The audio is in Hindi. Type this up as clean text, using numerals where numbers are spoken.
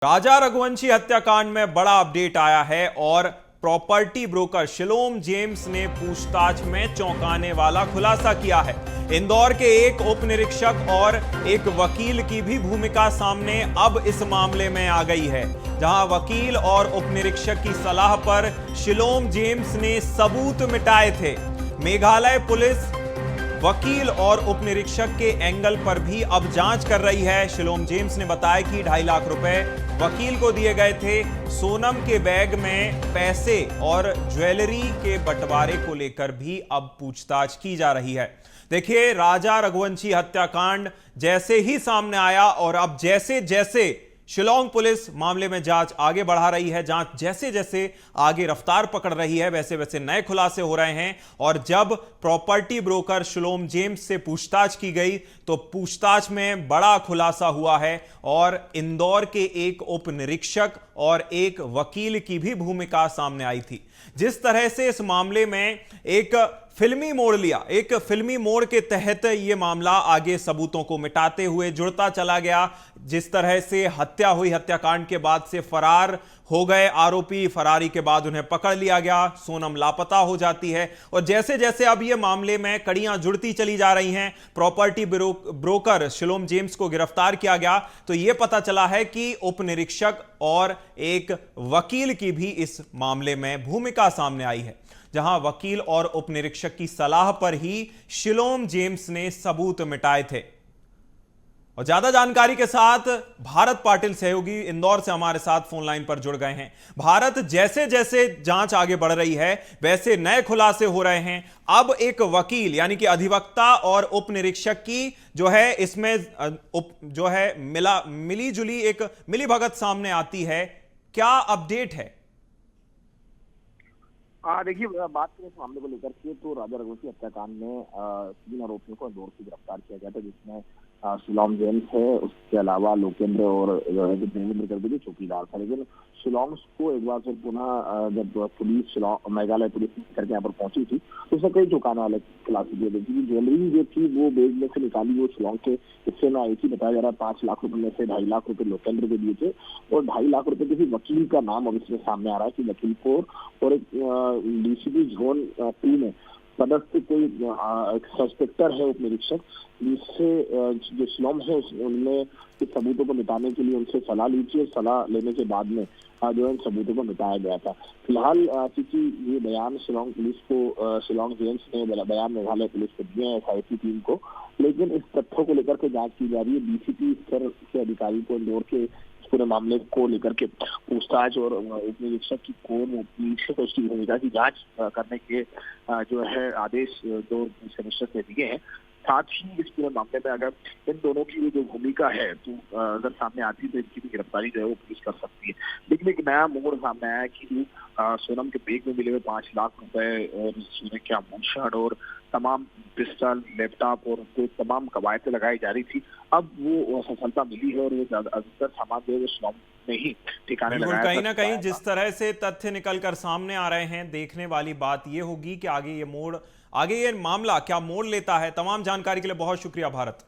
राजा रघुवंशी हत्याकांड में बड़ा अपडेट आया है और प्रॉपर्टी ब्रोकर शिलोम जेम्स ने पूछताछ में चौंकाने वाला खुलासा किया है। इंदौर के एक उप निरीक्षक और एक वकील की भी भूमिका सामने अब इस मामले में आ गई है, जहां वकील और उप निरीक्षक की सलाह पर शिलोम जेम्स ने सबूत मिटाए थे। मेघालय पुलिस वकील और उप निरीक्षक के एंगल पर भी अब जांच कर रही है। शिलोम जेम्स ने बताया कि 2.5 लाख रुपए वकील को दिए गए थे। सोनम के बैग में पैसे और ज्वेलरी के बंटवारे को लेकर भी अब पूछताछ की जा रही है। देखिए, राजा रघुवंशी हत्याकांड जैसे ही सामने आया और अब जैसे जैसे शिलोंग पुलिस मामले में जांच आगे बढ़ा रही है, जांच जैसे जैसे आगे रफ्तार पकड़ रही है, वैसे वैसे नए खुलासे हो रहे हैं। और जब प्रॉपर्टी ब्रोकर शिलोम जेम्स से पूछताछ की गई तो पूछताछ में बड़ा खुलासा हुआ है और इंदौर के एक उप निरीक्षक और एक वकील की भी भूमिका सामने आई थी। जिस तरह से इस मामले में एक फिल्मी मोड़ लिया, एक फिल्मी मोड़ के तहत यह मामला आगे सबूतों को मिटाते हुए जुड़ता चला गया। जिस तरह से हत्या हुई, हत्याकांड के बाद से फरार हो गए आरोपी, फरारी के बाद उन्हें पकड़ लिया गया, सोनम लापता हो जाती है और जैसे जैसे अब यह मामले में कड़ियां जुड़ती चली जा रही हैं, प्रॉपर्टी ब्रोकर शिलोम जेम्स को गिरफ्तार किया गया तो यह पता चला है कि उप निरीक्षक और एक वकील की भी इस मामले में भूमिका सामने आई है, जहां वकील और उप निरीक्षक की सलाह पर ही शिलोम जेम्स ने सबूत मिटाए थे। और ज्यादा जानकारी के साथ भारत पाटिल सहयोगी इंदौर से हमारे साथ फोन लाइन पर जुड़ गए हैं। भारत, जैसे जैसे जांच आगे बढ़ रही है वैसे नए खुलासे हो रहे हैं। अब एक वकील यानी कि अधिवक्ता और उप निरीक्षक की जो है इसमें जो है मिली जुली एक मिलीभगत सामने आती है। क्या अपडेट है? देखिए, बात करें इस मामले को लेकर के तो राजा रघुवंशी हत्याकांड में 3 आरोपियों को इंदौर से गिरफ्तार किया गया था, जिसमें शिलोम जेम्स है, उसके अलावा लोकेंद्र और देवेंद्र करके भी चौकीदार था। लेकिन शिलोंग को एक बार फिर पुनः जब पुलिस मेघालय पुलिस करके यहाँ पर पहुंची थी तो उसने कई चौंकाने वाले खुलासे दिए थे कि ज्वेलरी जो थी वो बैग में से निकाली, वो शिलोंग के हिस्से में आई थी। बताया जा रहा है 5 लाख रुपए में से 2.5 लाख रुपए लोकेंद्र को दिए थे और 2.5 लाख रुपए किसी वकील का नाम अब इसमें सामने आ रहा है कि वकील को और एक डीसीपी जोन 2 में पदस्थ कोई सस्पेक्टर है उप निरीक्षक, जिससे जो शिलोम है उनने इस सबूतों को मिटाने के लिए उनसे सलाह ली थी और सलाह लेने के बाद में जो है इन सबूतों को मिटाया गया था। फिलहाल चूंकि ये बयान शिलोंग पुलिस को, शिलोंग जेम्स ने बयान मेघालय पुलिस को दिए हैं, एसआईटी टीम को, लेकिन इस तथ्यों को लेकर के जांच की जा रही है। डीसीपी स्तर के अधिकारी को इंदौर के पूरे मामले को लेकर के पूछताछ और उप निरीक्षक की कौन उप निरीक्षक उसकी भूमिका की जांच करने के जो है आदेश 2 कमिश्नर ने दिए हैं। साथ ही इस पूरे मामले में अगर इन दोनों की जो भूमिका है तो अगर सामने आती है तो इनकी भी गिरफ्तारी जो है वो पुलिस कर सकती है। लेकिन एक नया मोड़ सामने आया कि सोनम के बैग में मिले हुए 5 लाख रुपए और सोने के आभूषण और तमाम पिस्टल, लैपटॉप और कोई तमाम कवायदें लगाई जा रही थी। अब वो सफलता मिली है और वो ज्यादातर सामान जो है शिलोंग में ही ठिकाने लगाया। कहीं ना कहीं जिस तरह से तथ्य निकलकर सामने आ रहे हैं, देखने वाली बात यह होगी कि आगे ये मामला क्या मोड़ लेता है। तमाम जानकारी के लिए बहुत शुक्रिया भारत।